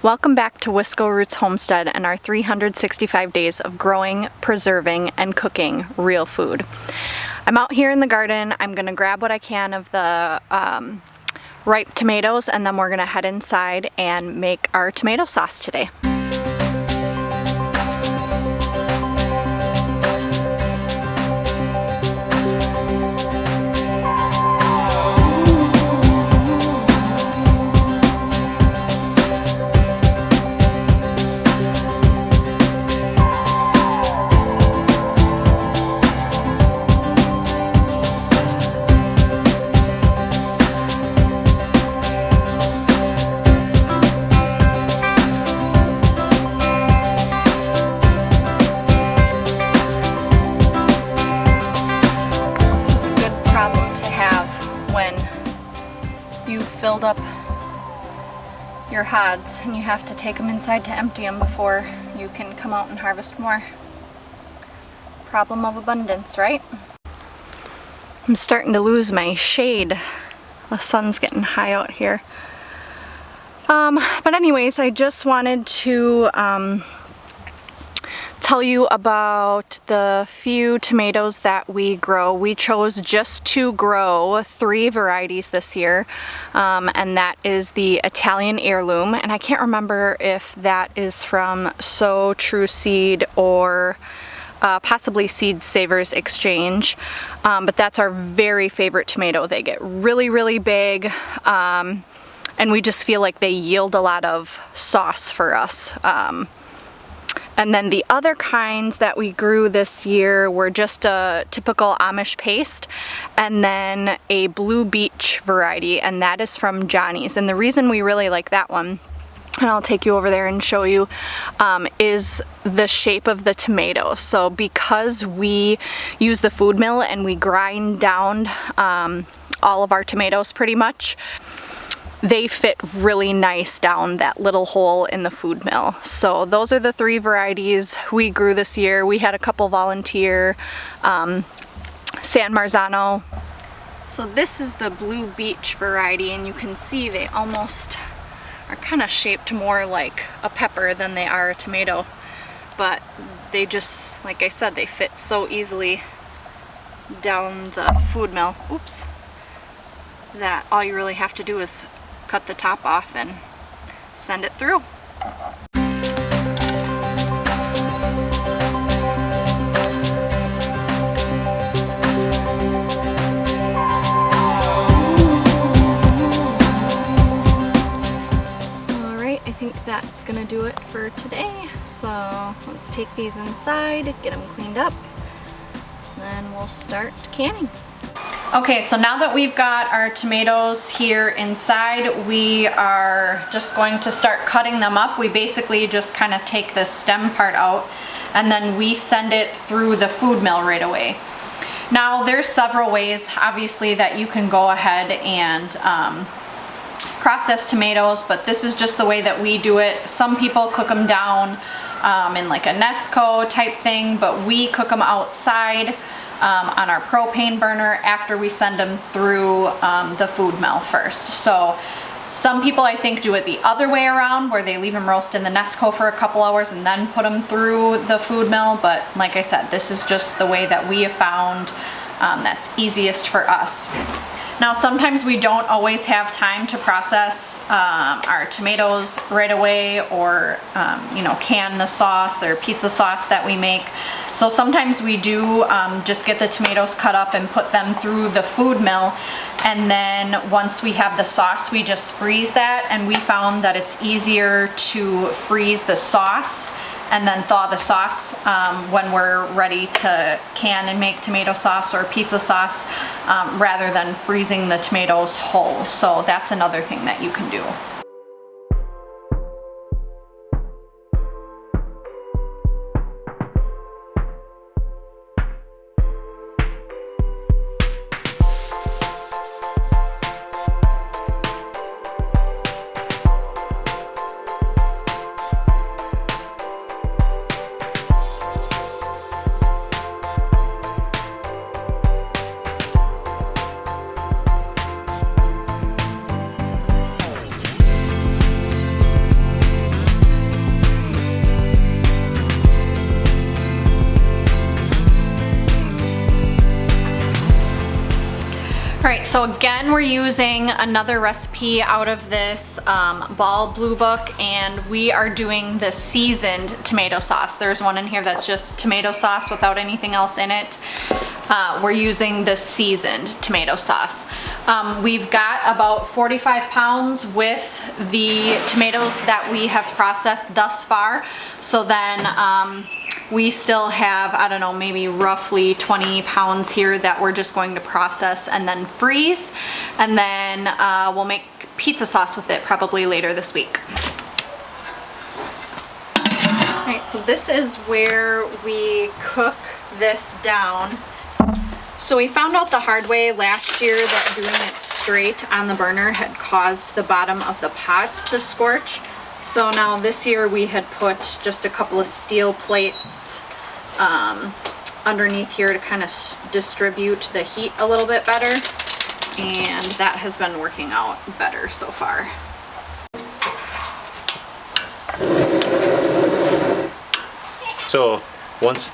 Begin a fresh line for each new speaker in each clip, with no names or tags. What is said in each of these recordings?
Welcome back to Wisco Roots Homestead and our 365 days of growing, preserving, and cooking real food. I'm out here in the garden. I'm gonna grab what I can of the ripe tomatoes, and then we're gonna head inside and make our tomato sauce today. Filled up your hods and you have to take them inside to empty them before you can come out and harvest more. Problem of abundance, right? I'm starting to lose my shade. The sun's getting high out here. But anyways, I just wanted to tell you about the few tomatoes that we grow. We chose just to grow 3 varieties this year, and that is the Italian Heirloom, and I can't remember if that is from Sow True Seed or possibly Seed Savers Exchange, but that's our very favorite tomato. They get really big, and we just feel like they yield a lot of sauce for us. And then the other kinds that we grew this year were just a typical Amish paste, and then a Blue Beach variety, and that is from Johnny's. And the reason we really like that one, and I'll take you over there and show you, is the shape of the tomato. So because we use the food mill and we grind down all of our tomatoes pretty much, they fit really nice down that little hole in the food mill. So those are the 3 varieties we grew this year. We had a couple volunteer, San Marzano. So this is the Blue Beach variety, and you can see they almost are kind of shaped more like a pepper than they are a tomato. But they just, like I said, they fit so easily down the food mill. Oops. That all you really have to do is cut the top off and send it through. Alright, I think that's gonna do it for today. So let's take these inside, get them cleaned up, then we'll start canning. Okay, so now that we've got our tomatoes here inside, we are just going to start cutting them up. We basically just kind of take the stem part out and then we send it through the food mill right away. Now there's several ways obviously that you can go ahead and process tomatoes, but this is just the way that we do it. Some people cook them down in like a Nesco type thing, but we cook them outside on our propane burner after we send them through the food mill first. So some people I think do it the other way around, where they leave them roast in the Nesco for a couple hours and then put them through the food mill. But like I said, this is just the way that we have found that's easiest for us. Now sometimes we don't always have time to process our tomatoes right away, or you know, can the sauce or pizza sauce that we make. So sometimes we do just get the tomatoes cut up and put them through the food mill, and then once we have the sauce we just freeze that, and we found that it's easier to freeze the sauce and then thaw the sauce when we're ready to can and make tomato sauce or pizza sauce, rather than freezing the tomatoes whole. So that's another thing that you can do. All right, so again, we're using another recipe out of this Ball Blue Book, and we are doing the seasoned tomato sauce. There's one in here that's just tomato sauce without anything else in it. We're using the seasoned tomato sauce. We've got about 45 pounds with the tomatoes that we have processed thus far. So then we still have, I don't know, maybe roughly 20 pounds here that we're just going to process and then freeze. And then we'll make pizza sauce with it probably later this week. All right, so this is where we cook this down. So we found out the hard way last year that doing it straight on the burner had caused the bottom of the pot to scorch. So now this year we had put just a couple of steel plates underneath here to kind of distribute the heat a little bit better, and that has been working out better so far.
So once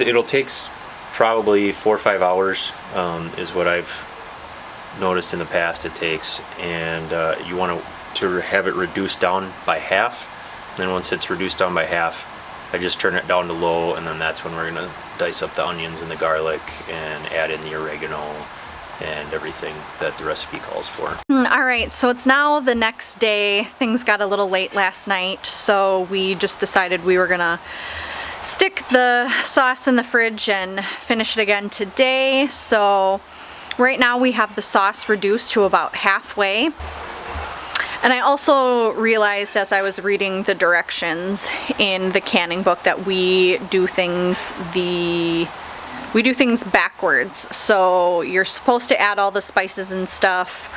it'll take probably 4 or 5 hours is what I've noticed in the past it takes, and you want to have it reduced down by half. And then once it's reduced down by half, I just turn it down to low, and then that's when we're gonna dice up the onions and the garlic and add in the oregano and everything that the recipe calls for.
All right, so it's now the next day. Things got a little late last night, so we just decided we were gonna stick the sauce in the fridge and finish it again today. So right now we have the sauce reduced to about halfway. And I also realized as I was reading the directions in the canning book that we do things backwards. So you're supposed to add all the spices and stuff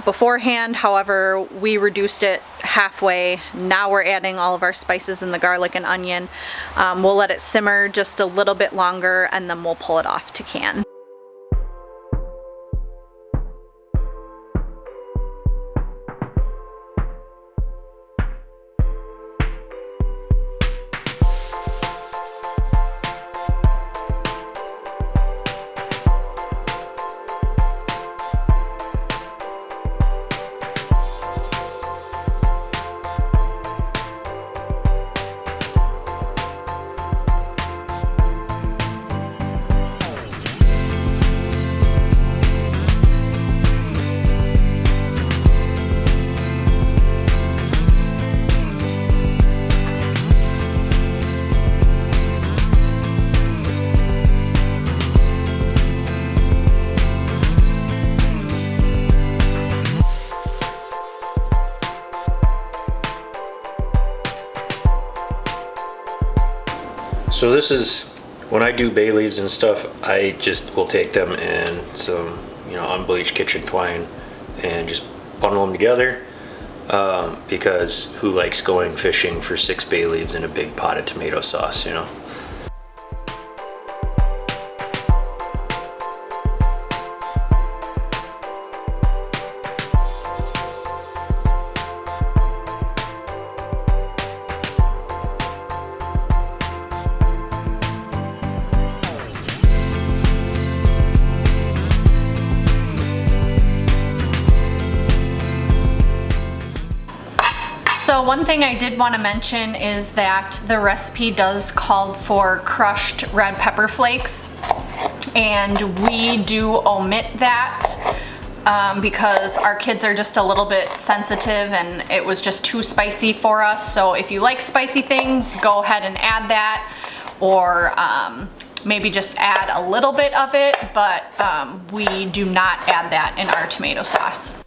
beforehand. However, we reduced it halfway. Now we're adding all of our spices and the garlic and onion. We'll let it simmer just a little bit longer, and then we'll pull it off to can.
So this is, when I do bay leaves and stuff, I just will take them and some, unbleached kitchen twine and just bundle them together, because who likes going fishing for 6 bay leaves in a big pot of tomato sauce,
So one thing I did want to mention is that the recipe does call for crushed red pepper flakes, and we do omit that because our kids are just a little bit sensitive and it was just too spicy for us. So if you like spicy things, go ahead and add that, or maybe just add a little bit of it, but we do not add that in our tomato sauce.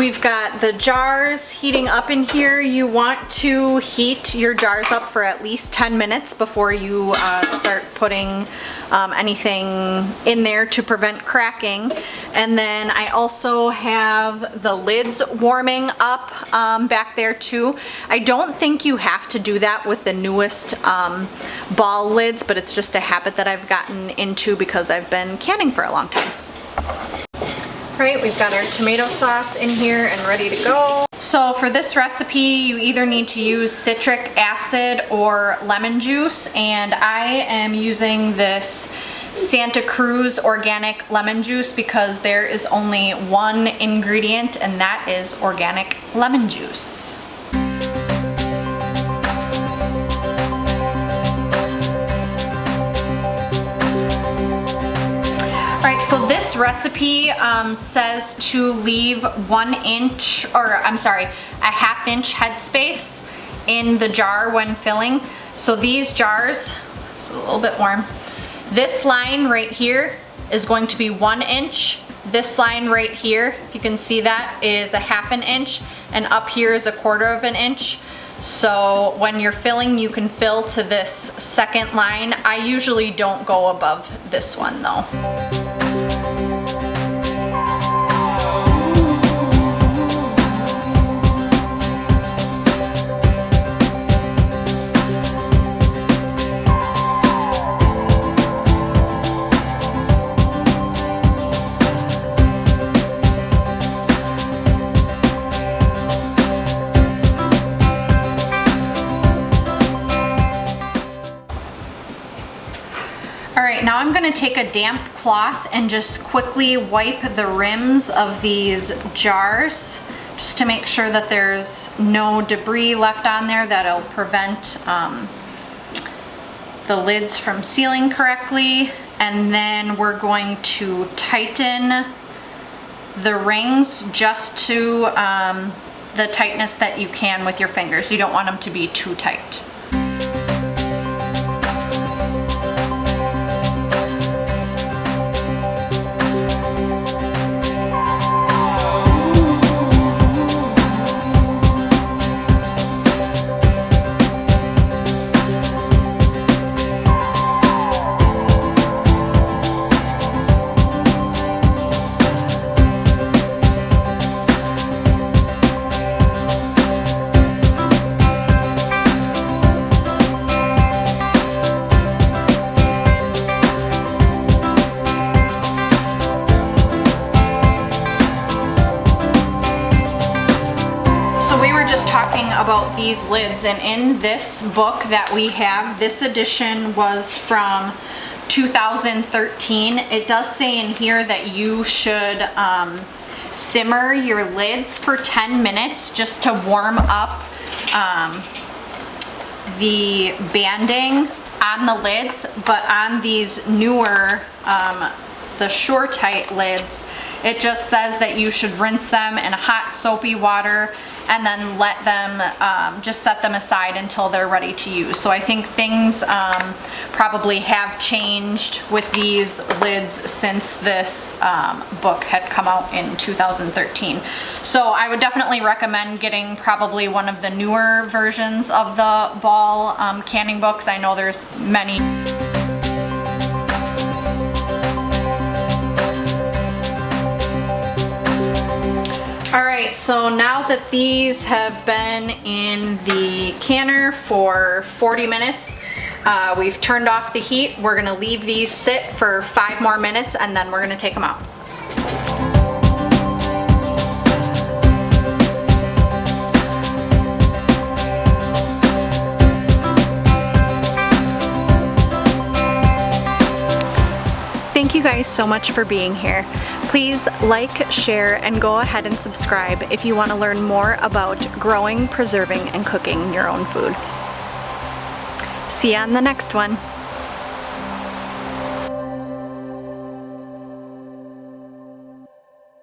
We've got the jars heating up in here. You want to heat your jars up for at least 10 minutes before you start putting anything in there to prevent cracking. And then I also have the lids warming up back there too. I don't think you have to do that with the newest ball lids, but it's just a habit that I've gotten into because I've been canning for a long time. Alright, we've got our tomato sauce in here and ready to go. So for this recipe, you either need to use citric acid or lemon juice, and I am using this Santa Cruz organic lemon juice because there is only one ingredient, and that is organic lemon juice. So this recipe says to leave 1 inch, or I'm sorry, a ½ inch headspace in the jar when filling. So these jars, it's a little bit warm. This line right here is going to be 1 inch. This line right here, if you can see that, is a ½ inch, and up here is a ¼ inch. So when you're filling, you can fill to this second line. I usually don't go above this one though. Alright, now I'm going to take a damp cloth and just quickly wipe the rims of these jars just to make sure that there's no debris left on there that'll prevent the lids from sealing correctly. And then we're going to tighten the rings just to the tightness that you can with your fingers. You don't want them to be too tight. About these lids, and in this book that we have, this edition was from 2013. It does say in here that you should simmer your lids for 10 minutes just to warm up the banding on the lids, but on these newer the Sure-Tite lids, it just says that you should rinse them in hot soapy water and then let them, just set them aside until they're ready to use. So I think things probably have changed with these lids since this book had come out in 2013. So I would definitely recommend getting probably one of the newer versions of the Ball canning books. I know there's many. Alright, so now that these have been in the canner for 40 minutes, we've turned off the heat. We're going to leave these sit for 5 more minutes and then we're going to take them out. Thank you guys so much for being here. Please like, share, and go ahead and subscribe if you want to learn more about growing, preserving, and cooking your own food. See you on the next one.